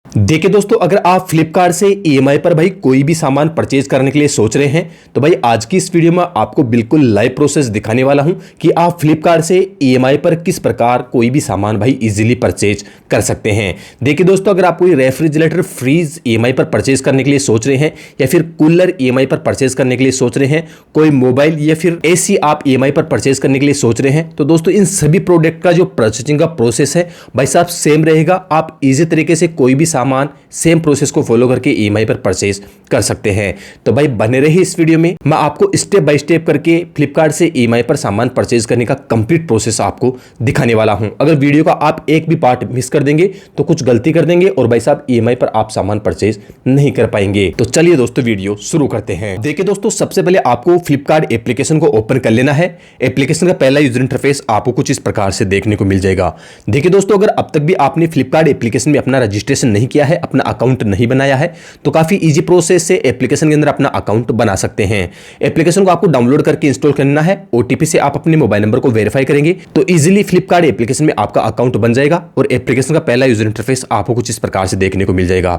देखिए दोस्तों, अगर आप फ्लिपकार्ट से ईएमआई पर भाई कोई भी सामान परचेज करने के लिए सोच रहे हैं तो भाई आज की इस वीडियो में आपको बिल्कुल लाइव प्रोसेस दिखाने वाला हूं कि आप फ्लिपकार्ट से ईएमआई पर किस प्रकार कोई भी सामान भाई इजीली परचेज कर सकते हैं। देखिए दोस्तों, अगर आप कोई रेफ्रिजरेटर फ्रीज ईएमआई पर परचेज करने के लिए सोच रहे हैं या फिर कूलर ईएमआई पर परचेज करने के लिए सोच रहे हैं, कोई मोबाइल या फिर एसी आप ईएमआई पर परचेज करने के लिए सोच रहे हैं, तो दोस्तों इन सभी प्रोडक्ट का जो परचेजिंग का प्रोसेस है भाई साहब सेम रहेगा। आप इजी तरीके से कोई भी सामान सेम प्रोसेस को फॉलो करके ईएमआई पर परचेज कर सकते हैं। तो भाई बने रहिए इस वीडियो में, मैं आपको स्टेप बाय स्टेप करके फ्लिपकार्ट से ईएमआई पर सामान परचेज करने का कंप्लीट प्रोसेस आपको दिखाने वाला हूं। अगर वीडियो का आप एक भी पार्ट मिस कर देंगे तो कुछ गलती कर देंगे और भाई साहब ईएमआई पर आप सामान परचेज नहीं कर पाएंगे। तो चलिए दोस्तों वीडियो शुरू करते हैं। देखिए दोस्तों, सबसे पहले आपको फ्लिपकार्ट एप्लीकेशन को ओपन कर लेना है। एप्लीकेशन का पहला यूजर इंटरफेस आपको कुछ इस प्रकार से देखने को मिल जाएगा। देखिए दोस्तों, अगर अब तक भी आपने फ्लिपकार्ट एप्लीकेशन में अपना रजिस्ट्रेशन नहीं किया है, अपना अकाउंट नहीं बनाया है, तो काफी इजी प्रोसेस से एप्लीकेशन के अंदर अपना अकाउंट बना सकते हैं। एप्लीकेशन को आपको डाउनलोड करके इंस्टॉल करना है। ओटीपी से आप अपने मोबाइल नंबर को वेरीफाई करेंगे तो इजीली फ्लिपकार्ट एप्लीकेशन में आपका अकाउंट बन जाएगा और एप्लीकेशन का पहला यूजर इंटरफेस आपको कुछ इस प्रकार से देखने को मिल जाएगा।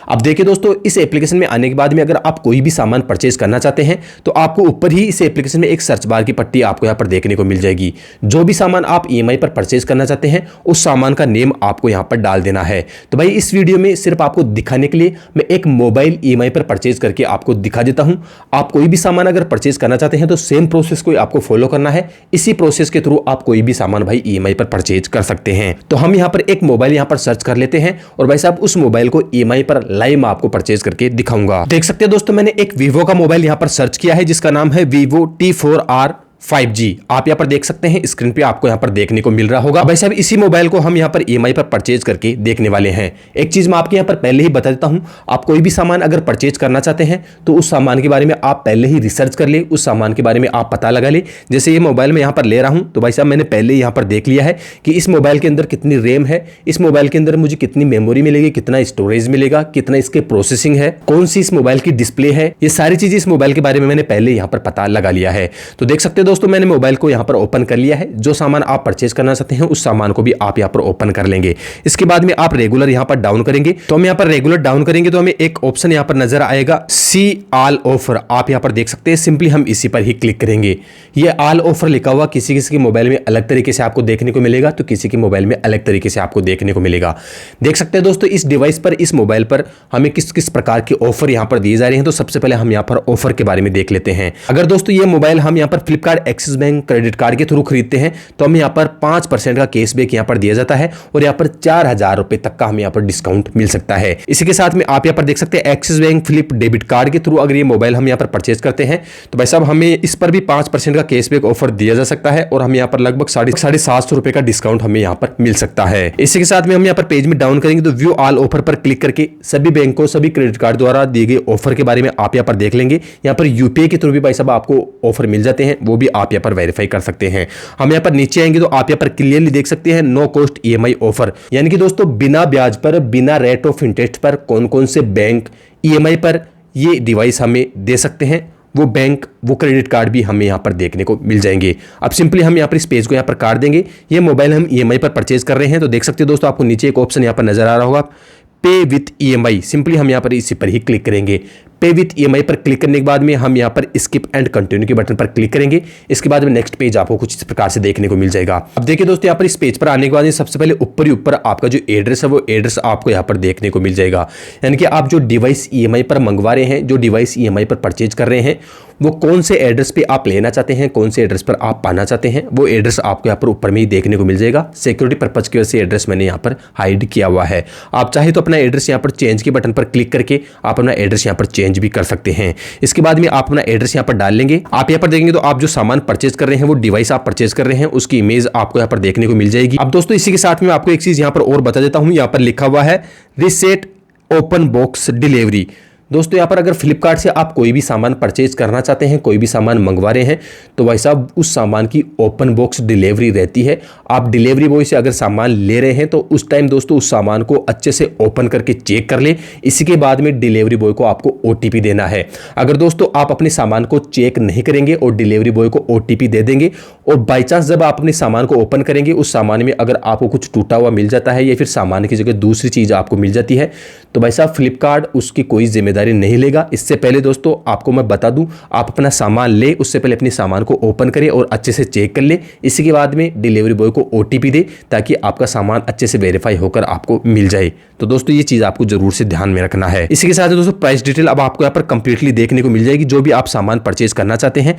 अब देखिए दोस्तों, इस एप्लीकेशन में आने के बाद में अगर आप कोई भी सामान परचेज करना चाहते हैं तो आपको ऊपर ही इस एप्लीकेशन में एक सर्च बार की पट्टी आपको यहां पर देखने को मिल जाएगी। जो भी सामान आप ईएमआई पर परचेज करना चाहते हैं उस सामान का नेम आपको यहां पर डाल देना है। तो भाई इस वीडियो में सिर्फ आपको दिखाने के लिए मैं एक मोबाइल ईएमआई पर परचेज करके आपको दिखा देता हूं। आप कोई भी सामान अगर परचेज करना चाहते हैं तो सेम प्रोसेस को आपको फॉलो करना है। इसी प्रोसेस के थ्रू आप कोई भी सामान भाई ईएमआई पर परचेज कर सकते हैं। तो हम यहां पर एक मोबाइल यहां पर सर्च कर लेते हैं और भाई साहब उस मोबाइल को ईएमआई पर लाइव मैं आपको परचेज करके दिखाऊंगा। देख सकते हैं दोस्तों, मैंने एक वीवो का मोबाइल यहां पर सर्च किया है जिसका नाम है वीवो T4R 5G। आप यहां पर देख सकते हैं, स्क्रीन पे आपको यहां पर देखने को मिल रहा होगा। भाई साहब इसी मोबाइल को हम यहां पर ईएमआई पर परचेज करके देखने वाले हैं। एक चीज मैं आपके यहां पर पहले ही बता देता हूं, आप कोई भी सामान अगर परचेज करना चाहते हैं तो उस सामान के बारे में आप पहले ही रिसर्च कर ले, उस सामान के बारे में आप पता लगा ले। जैसे ये मोबाइल मैं यहां पर ले रहा हूं तो भाई साहब मैंने पहले यहां पर देख लिया है कि इस मोबाइल के अंदर कितनी रैम है, इस मोबाइल के अंदर मुझे कितनी मेमोरी मिलेगी, कितना स्टोरेज मिलेगा, कितना इसके प्रोसेसिंग है, कौन सी इस मोबाइल की डिस्प्ले है, ये सारी चीजें इस मोबाइल के बारे में मैंने पहले यहां पर पता लगा लिया है। तो देख सकते हैं दोस्तों, मैंने मोबाइल को यहां पर ओपन कर लिया है। जो सामान आप परचेज करना चाहते हैं उस सामान को भी आप यहां पर ओपन कर लेंगे। इसके बाद में आप रेगुलर यहां पर डाउन करेंगे तो हम यहां पर रेगुलर डाउन करेंगे तो हमें एक ऑप्शन यहां पर नजर आएगा, सी ऑल ऑफर। आप यहां पर देख सकते हैं, सिंपली हम इसी पर ही क्लिक करेंगे। ये ऑल ऑफर लिखा हुआ किसी किसी के मोबाइल में अलग तरीके से आपको देखने को मिलेगा, तो किसी के मोबाइल में अलग तरीके से आपको देखने को मिलेगा। देख सकते हैं दोस्तों, इस डिवाइस पर, इस मोबाइल पर हमें किस किस प्रकार के ऑफर यहां पर दिए जा रहे हैं। तो सबसे पहले हम यहां पर ऑफर के बारे में देख लेते हैं। अगर दोस्तों ये मोबाइल हम यहां पर Flipkart axis bank credit card के थ्रू खरीदते हैं तो हमें यहां पर 5% का कैशबैक यहां पर दिया जाता है और यहां पर 4000 रुपए तक का हमें यहां पर डिस्काउंट मिल सकता है। इसी के साथ में आप यहां पर देख सकते हैं axis bank flip debit card के थ्रू अगर ये मोबाइल हम यहां पर परचेज करते हैं तो भाई साहब हमें इस पर भी 5% का कैशबैक ऑफर दिया जा सकता है और हम यहां पर लगभग 750 रुपए का डिस्काउंट हमें यहां पर मिल सकता है। इसी के साथ में हम यहां पर पेज में डाउन करेंगे तो व्यू ऑल ऑफर पर क्लिक करके सभी बैंकों, सभी क्रेडिट कार्ड द्वारा दिए गए ऑफर के बारे में आप यहां पर देख लेंगे। यहां पर यूपीआई के थ्रू भी भाई साहब आपको ऑफर मिल जाते हैं, वो भी आप यहां पर वेरीफाई कर सकते हैं। हम यहां पर नीचे आएंगे तो आप यहां पर क्लियरली देख सकते हैं नो कॉस्ट ईएमआई ऑफर, यानी कि दोस्तों बिना ब्याज पर, बिना रेट ऑफ इंटरेस्ट पर कौन कौन से बैंक ईएमआई पर ये डिवाइस हमें दे सकते हैं, वो बैंक, वो क्रेडिट कार्ड भी हमें यहाँ पर देखने को मिल जाएंगे। अब सिंपली हम यहाँ पर इस पेज को यहाँ पर काट देंगे। ये मोबाइल हम ईएमआई पर परचेज कर रहे हैं तो देख सकते हैं दोस्तों, आपको नीचे एक ऑप्शन यहाँ पर नजर आ रहा होगा, पे विथ ईएमआई। सिंपली हम यहाँ पर इसी पर ही क्लिक करेंगे। पे विथ ईएमआई पर क्लिक करने के बाद में हम यहाँ पर स्किप एंड कंटिन्यू के बटन पर क्लिक करेंगे। इसके बाद में नेक्स्ट पेज आपको कुछ इस प्रकार से देखने को मिल जाएगा। अब देखिए दोस्तों, यहाँ पर इस पेज पर आने के बाद सबसे पहले ऊपर ही ऊपर आपका जो एड्रेस है वो एड्रेस आपको यहाँ पर देखने को मिल जाएगा। यानी कि आप जो डिवाइस ईएमआई पर मंगवा रहे हैं, जो डिवाइस ईएमआई पर परचेज कर रहे हैं, वो कौन से एड्रेस पे आप लेना चाहते हैं, कौन से एड्रेस पर आप पाना चाहते हैं, वो एड्रेस आपको यहाँ पर ऊपर में ही देखने को मिल जाएगा। सिक्योरिटी पर्पज की वजह से एड्रेस मैंने यहाँ पर हाइड किया हुआ है। आप चाहे तो अपना एड्रेस यहाँ पर चेंज के बटन पर क्लिक करके आप अपना एड्रेस यहाँ पर चेंज भी कर सकते हैं। इसके बाद में आप अपना एड्रेस यहाँ पर डाल लेंगे। आप यहाँ पर देखेंगे तो आप जो सामान परचेज कर रहे हैं, वो डिवाइस आप परचेज कर रहे हैं, उसकी इमेज आपको यहाँ पर देखने को मिल जाएगी। अब दोस्तों इसी के साथ में आपको एक चीज यहाँ पर और बता देता हूं, यहाँ पर लिखा हुआ है रीसेट ओपन बॉक्स डिलीवरी। दोस्तों यहाँ पर अगर फ्लिपकार्ट से आप कोई भी सामान परचेज करना चाहते हैं, कोई भी सामान मंगवा रहे हैं, तो भाई साहब उस सामान की ओपन बॉक्स डिलीवरी रहती है। आप डिलीवरी बॉय से अगर सामान ले रहे हैं तो उस टाइम दोस्तों उस सामान को अच्छे से ओपन करके चेक कर ले। इसी के बाद में डिलीवरी बॉय को आपको OTP देना है। अगर दोस्तों आप अपने सामान को चेक नहीं करेंगे और डिलीवरी बॉय को OTP दे देंगे और बाई चांस जब आप अपने सामान को ओपन करेंगे उस सामान में अगर आपको कुछ टूटा हुआ मिल जाता है या फिर सामान की जगह दूसरी चीज़ आपको मिल जाती है, तो भाई साहब फ्लिपकार्ट उसकी कोई जिम्मेदारी नहीं लेगा। इससे पहले दोस्तों आपको मैं बता दूं, आप अपना सामान ले उससे पहले अपने सामान को ओपन करें और अच्छे से चेक कर ले। इसी के बाद में डिलीवरी बॉय को OTP दे ताकि आपका सामान अच्छे से वेरीफाई होकर आपको मिल जाए। तो दोस्तों ये चीज़ आपको जरूर से ध्यान में रखना है। इसी के साथ दोस्तों प्राइस डिटेल अब आपको यहाँ पर कंप्लीटली देखने को मिल जाएगी। जो भी आप सामान परचेज करना चाहते हैं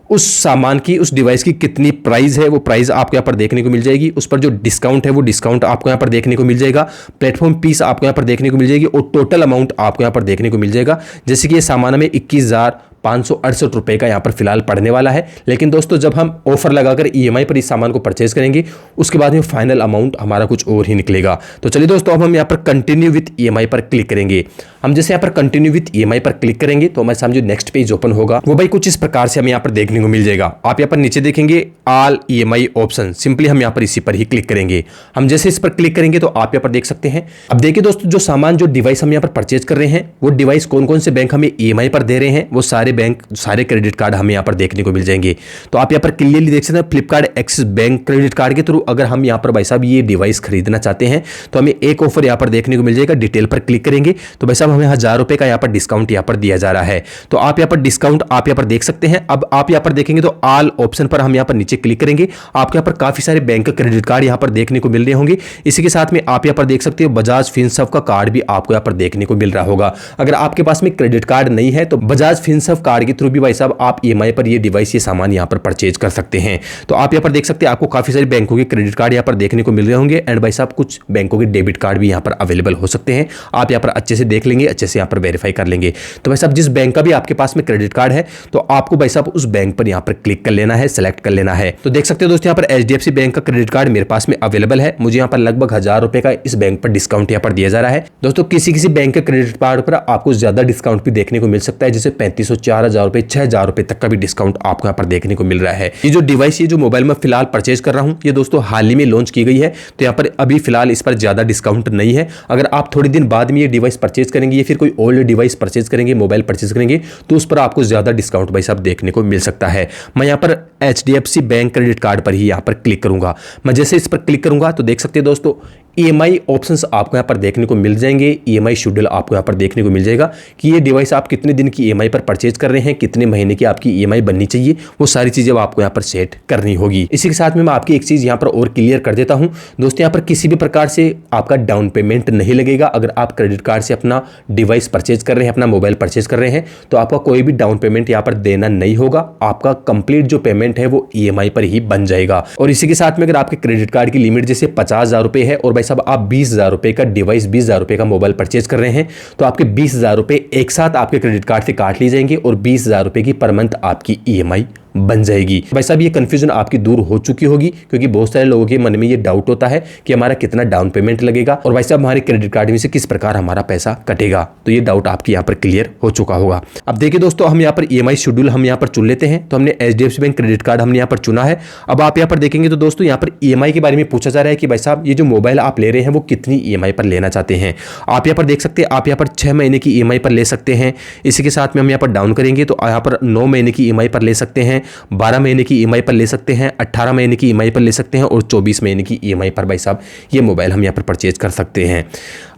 उस सामान की, उस डिवाइस की कितनी प्राइस है वो प्राइस आपको यहाँ पर देखने को मिल जाएगी। उस पर जो डिस्काउंट है वो डिस्काउंट आपको यहाँ पर देखने को मिल जाएगा। प्लेटफॉर्म फीस आपको यहाँ पर देखने को मिल जाएगी और टोटल अमाउंट आपको यहाँ पर देखने को मिल जाएगा। जैसे कि ये सामान में 21,568 रुपए का यहाँ पर फिलहाल पड़ने वाला है। लेकिन दोस्तों जब हम ऑफर लगाकर EMI पर इस सामान को परचेज करेंगे उसके बाद में फाइनल अमाउंट हमारा कुछ और ही निकलेगा। तो चलिए दोस्तों अब हम यहाँ पर कंटिन्यू विथ EMI पर क्लिक करेंगे। हम जैसे यहाँ पर कंटिन्यू विथ EMI पर क्लिक करेंगे तो हमारे सामने जो नेक्स्ट पेज ओपन होगा वो भाई कुछ इस प्रकार से हमें यहाँ पर देखने को मिल जाएगा। आप यहाँ पर नीचे देखेंगे ऑल EMI ऑप्शन, सिंपली हम यहाँ पर इसी पर ही क्लिक करेंगे। हम जैसे इस पर क्लिक करेंगे तो आप यहाँ पर देख सकते हैं। अब देखिए दोस्तों जो सामान, जो डिवाइस हम यहाँ पर परचेज कर रहे हैं वो डिवाइस कौन कौन से बैंक हमें EMI पर दे रहे हैं, वो सारे बैंक, सारे क्रेडिट कार्ड हमें यहाँ पर देखने को मिल जाएंगे। तो आप यहाँ पर क्लियरली देख सकते हैं Flipkart axis bank credit card के थ्रू अगर हम यहाँ पर भाई साहब ये डिवाइस खरीदना चाहते हैं तो हमें एक ऑफर यहाँ पर देखने को मिल जाएगा। डिटेल पर क्लिक करेंगे तो भाई साहब हमें 1000 रुपए का यहाँ पर डिस्काउंट यहाँ पर दिया जा रहा है। तो आप यहाँ पर डिस्काउंट आप यहाँ पर देख सकते हैं। अब आप यहाँ पर देखेंगे तो ऑल ऑप्शन पर हम यहाँ पर नीचे क्लिक करेंगे। आपके यहाँ पर काफी सारे बैंक क्रेडिट कार्ड यहाँ पर देखने को मिल रहे होंगे। इसी के साथ में आप यहाँ पर देख सकते हो बजाज फिनसर्व का कार्ड भी आपको यहाँ पर देखने को मिल रहा होगा। अगर आपके पास में क्रेडिट कार्ड नहीं है तो बजाज फिनसर्व कार्ड के थ्रू भी भाई साहब आप EMI पर ये डिवाइस, ये सामान यहाँ पर परचेज कर सकते हैं। तो आप यहाँ पर देख सकते हैं आपको काफी सारे बैंकों के क्रेडिट कार्ड यहाँ पर देखने को मिल रहे होंगे एंड भाई साहब कुछ बैंकों के डेबिट कार्ड भी यहाँ पर अवेलेबल हो सकते हैं। आप यहाँ पर अच्छे से देख लेंगे, अच्छे से यहाँ पर वेरीफाई कर लेंगे। तो भाई साहब जिस बैंक का भी आपके पास में क्रेडिट कार्ड है तो आपको भाई साहब उस बैंक पर यहाँ पर क्लिक कर लेना है, सेलेक्ट कर लेना है। तो देख सकते हैं दोस्तों यहाँ पर HDFC बैंक का क्रेडिट कार्ड मेरे पास में अवेलेबल है। मुझे यहाँ पर लगभग 1000 रुपए का इस बैंक पर डिस्काउंट यहाँ पर दिया जा रहा है। दोस्तों किसी किसी बैंक के क्रेडिट कार्ड पर आपको ज्यादा डिस्काउंट भी देखने को मिल सकता है, जैसे 3500, 4000 रुपए, 6000 रुपए तक का भी डिस्काउंट आपको यहाँ पर देखने को मिल रहा है। ये जो डिवाइस, ये जो मोबाइल में फिलहाल परचेज कर रहा हूँ, ये दोस्तों हाल ही में लॉन्च की गई है। तो यहाँ पर अभी फिलहाल इस पर ज्यादा डिस्काउंट नहीं है। अगर आप थोड़े दिन बाद में ये डिवाइस परचेज करेंगे या फिर कोई ओल्ड डिवाइस परचेज करेंगे, मोबाइल परचेज करेंगे, तो उस पर आपको ज्यादा डिस्काउंट भाई साहब देखने को मिल सकता है। मैं यहाँ पर HDFC बैंक क्रेडिट कार्ड पर ही यहाँ पर क्लिक करूंगा। मैं जैसे इस पर क्लिक करूंगा तो देख सकते हैं दोस्तों EMI ऑप्शंस आपको यहाँ पर देखने को मिल जाएंगे। EMI शेड्यूल आपको यहाँ पर देखने को मिल जाएगा कि ये डिवाइस आप कितने दिन की EMI पर परचेज कर रहे हैं, कितने महीने की आपकी EMI बननी चाहिए, वो सारी चीज़ें आपको यहाँ पर सेट करनी होगी। इसी के साथ में मैं आपकी एक चीज़ यहाँ पर और क्लियर कर देता हूँ दोस्तों, यहाँ पर किसी भी प्रकार से आपका डाउन पेमेंट नहीं लगेगा। अगर आप क्रेडिट कार्ड से अपना डिवाइस परचेज कर रहे हैं, अपना मोबाइल परचेज कर रहे हैं, तो आपका कोई भी डाउन पेमेंट यहाँ पर देना नहीं होगा। आपका कंप्लीट जो पेमेंट है वो EMI पर ही बन जाएगा। और इसी के साथ में अगर आपके क्रेडिट कार्ड की लिमिट जैसे 50,000 रुपए है और भाई साहब आप 20,000 रुपए का डिवाइस, 20,000 रुपए का मोबाइल परचेज कर रहे हैं, तो आपके 20,000 रुपए एक साथ आपके क्रेडिट कार्ड से काट लिए जाएंगे और 20,000 रुपए की पर मंथ आपकी EMI बन जाएगी। भाई साहब ये कंफ्यूजन आपकी दूर हो चुकी होगी क्योंकि बहुत सारे लोगों के मन में ये डाउट होता है कि हमारा कितना डाउन पेमेंट लगेगा और भाई साहब हमारे क्रेडिट कार्ड में से किस प्रकार हमारा पैसा कटेगा। तो ये डाउट आपकी यहाँ पर क्लियर हो चुका होगा। अब देखिए दोस्तों हम यहाँ पर EMI शेड्यूल हम यहाँ पर चुन लेते हैं। तो हमने HDFC बैंक क्रेडिट कार्ड हमने यहाँ पर चुना है। अब आप यहाँ पर देखेंगे तो दोस्तों यहाँ पर EMI के बारे में पूछा जा रहा है कि भाई साहब ये जो मोबाइल आप ले रहे हैं वो कितनी EMI पर लेना चाहते हैं। आप यहाँ पर देख सकते हैं, आप यहाँ पर 6 महीने की EMI पर ले सकते हैं। इसी के साथ में हम यहाँ पर डाउन करेंगे तो यहाँ पर 9 महीने की EMI पर ले सकते हैं, 12 महीने की EMI पर ले सकते हैं, 18 महीने की EMI पर ले सकते हैं और 24 महीने की EMI पर भाई साहब ये मोबाइल हम यहाँ पर परचेज कर सकते हैं।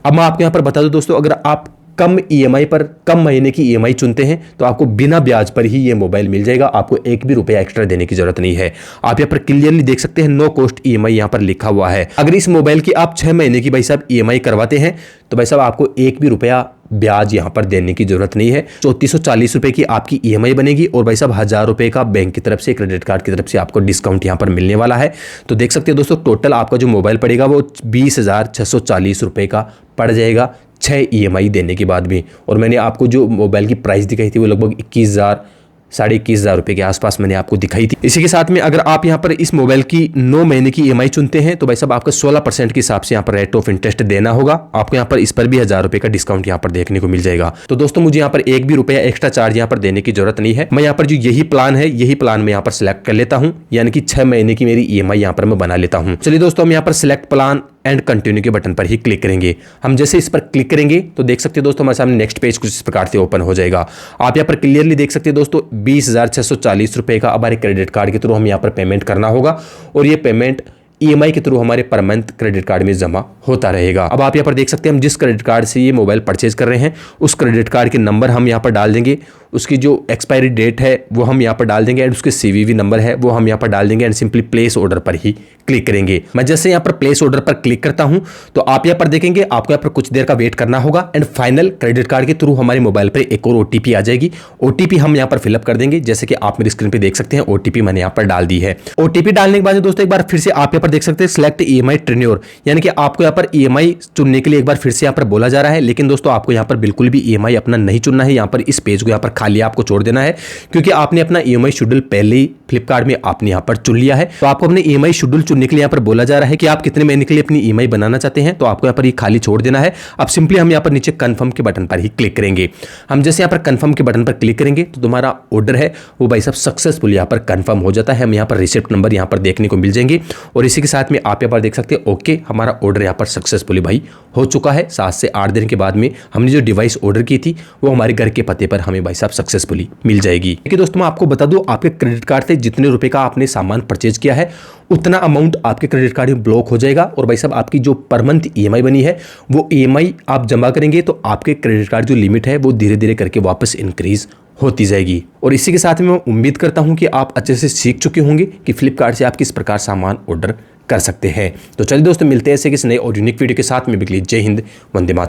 अब मैं आपको यहाँ पर बता दूं दोस्तों, अगर आप कम EMI पर, कम महीने की EMI चुनते हैं तो आपको बिना ब्याज पर ही ये मोबाइल मिल जाएगा। आपको एक भी रुपया एक्स्ट्रा देने की जरूरत नहीं है। आप यहाँ पर क्लियरली देख सकते हैं नो कॉस्ट EMI यहाँ पर लिखा हुआ है। अगर इस मोबाइल की आप 6 महीने की भाई साहब EMI करवाते हैं तो भाई साहब आपको एक भी रुपया ब्याज यहाँ पर देने की जरूरत नहीं है। 3440 रुपए की आपकी EMI बनेगी और भाई साहब 1000 रुपए का बैंक की तरफ से, क्रेडिट कार्ड की तरफ से आपको डिस्काउंट यहाँ पर मिलने वाला है। तो देख सकते हैं दोस्तों टोटल आपका जो मोबाइल पड़ेगा वो 20,640 रुपए का पड़ जाएगा 6 EMI देने के बाद भी। और मैंने आपको जो मोबाइल की प्राइस दिखाई थी वो लगभग 21,500 रुपए के आसपास मैंने आपको दिखाई थी। इसी के साथ में अगर आप यहाँ पर इस मोबाइल की 9 महीने की ईएमआई चुनते हैं तो भाई साहब आपका 16% के हिसाब से यहाँ पर रेट ऑफ इंटरेस्ट देना होगा। आपको यहाँ पर इस पर भी 1000 रुपए का डिस्काउंट यहाँ पर देखने को मिल जाएगा। तो दोस्तों मुझे यहाँ पर एक भी रुपया एक्स्ट्रा चार्ज यहाँ पर देने की जरूरत नहीं है। मैं यहाँ पर जो यही प्लान है यही प्लान मैं यहाँ पर सिलेक्ट कर लेता हूँ, यानी कि 6 महीने की मेरी ईएमआई यहाँ पर मैं बना लेता हूँ। चलिए दोस्तों हम यहाँ पर सिलेक्ट प्लान एंड कंटिन्यू के बटन पर ही क्लिक करेंगे। हम जैसे इस पर क्लिक करेंगे तो देख सकते हैं दोस्तों हमारे सामने नेक्स्ट पेज कुछ इस प्रकार से ओपन हो जाएगा। आप यहाँ पर क्लियरली देख सकते हैं दोस्तों 20,640 रुपए का हमारे क्रेडिट कार्ड के थ्रू हम यहाँ पर पेमेंट करना होगा और ये पेमेंट ईएमआई के थ्रू हमारे पर मंथ क्रेडिट कार्ड में जमा होता रहेगा। अब आप यहाँ पर देख सकते हैं हम जिस क्रेडिट कार्ड से ये मोबाइल परचेज कर रहे हैं उस क्रेडिट कार्ड के नंबर हम यहाँ पर डाल देंगे, उसकी जो एक्सपायरी डेट है वो हम यहाँ पर डाल देंगे एंड उसके सीवीवी नंबर है वो हम यहाँ पर डाल देंगे एंड सिंपली प्लेस ऑर्डर पर ही क्लिक करेंगे। मैं जैसे यहाँ पर प्लेस ऑर्डर पर क्लिक करता हूँ तो आप यहाँ पर देखेंगे आपको यहाँ पर कुछ देर का वेट करना होगा एंड फाइनल क्रेडिट कार्ड के थ्रू हमारे मोबाइल पर एक और ओटीपी आ जाएगी। ओटीपी हम यहाँ पर फिलअप कर देंगे, जैसे कि आप मेरी स्क्रीन पर देख सकते हैं ओटीपी मैंने यहाँ पर डाल दी है। ओटीपी डालने के बाद दोस्तों एक बार फिर से आप यहाँ पर देख सकते हैं सिलेक्ट ईएमआई टेन्योर, यानी कि आपको यहाँ पर ईएमआई चुनने के लिए एक बार फिर से यहाँ पर बोला जा रहा है। लेकिन दोस्तों आपको यहाँ पर बिल्कुल भी ईएमआई अपना नहीं चुनना है। यहाँ पर इस पेज को यहाँ पर खाली आपको छोड़ देना है क्योंकि आपने अपना ईएमआई शेड्यूल पहले ही फ्लिपकार्ट में आपने यहाँ पर चुन लिया है। तो आपको अपने ईएमआई शेड्यूल चुनने के लिए यहाँ पर बोला जा रहा है कि आप कितने महीने के लिए अपनी ईएमआई बनाना चाहते हैं, तो आपको यहाँ पर ये खाली छोड़ देना है। अब सिंपली हम यहाँ पर नीचे कंफर्म के बटन पर ही क्लिक करेंगे। हम जैसे यहाँ पर कंफर्म के बटन पर क्लिक करेंगे तो तुम्हारा ऑर्डर है वो भाई साहब सक्सेसफुल यहाँ पर कंफर्म हो जाता है। हम यहाँ पर रिसिप्ट नंबर यहाँ पर देखने को मिल जाएंगे और इसी के साथ में आप यहाँ पर देख सकते हैं ओके हमारा ऑर्डर यहाँ पर सक्सेसफुली भाई हो चुका है। 7 से 8 दिन के बाद में हमने जो डिवाइस ऑर्डर की थी वो हमारे घर के पते पर हमें भाई साहब सक्सेसफुली मिल जाएगी। देखिए दोस्तों मैं आपको बता दूं आपके क्रेडिट कार्ड से जितने रुपए का आपने सामान परचेज किया है उतना अमाउंट आपके क्रेडिट कार्ड में ब्लॉक हो जाएगा और भाई साहब आपकी जो पर मंथ ईएमआई बनी है वो ईएमआई आप जमा करेंगे तो आपके क्रेडिट कार्ड जो लिमिट है वो धीरे धीरे करके वापस इंक्रीज होती जाएगी। और इसी के साथ में मैं उम्मीद करता हूं कि आप अच्छे से सीख चुके होंगे कि फ्लिपकार्ट से आप किस प्रकार सामान ऑर्डर कर सकते हैं। तो चलिए दोस्तों मिलते हैं ऐसे किसी नए और यूनिक वीडियो के साथ में। जय हिंद, वंदे मातरम।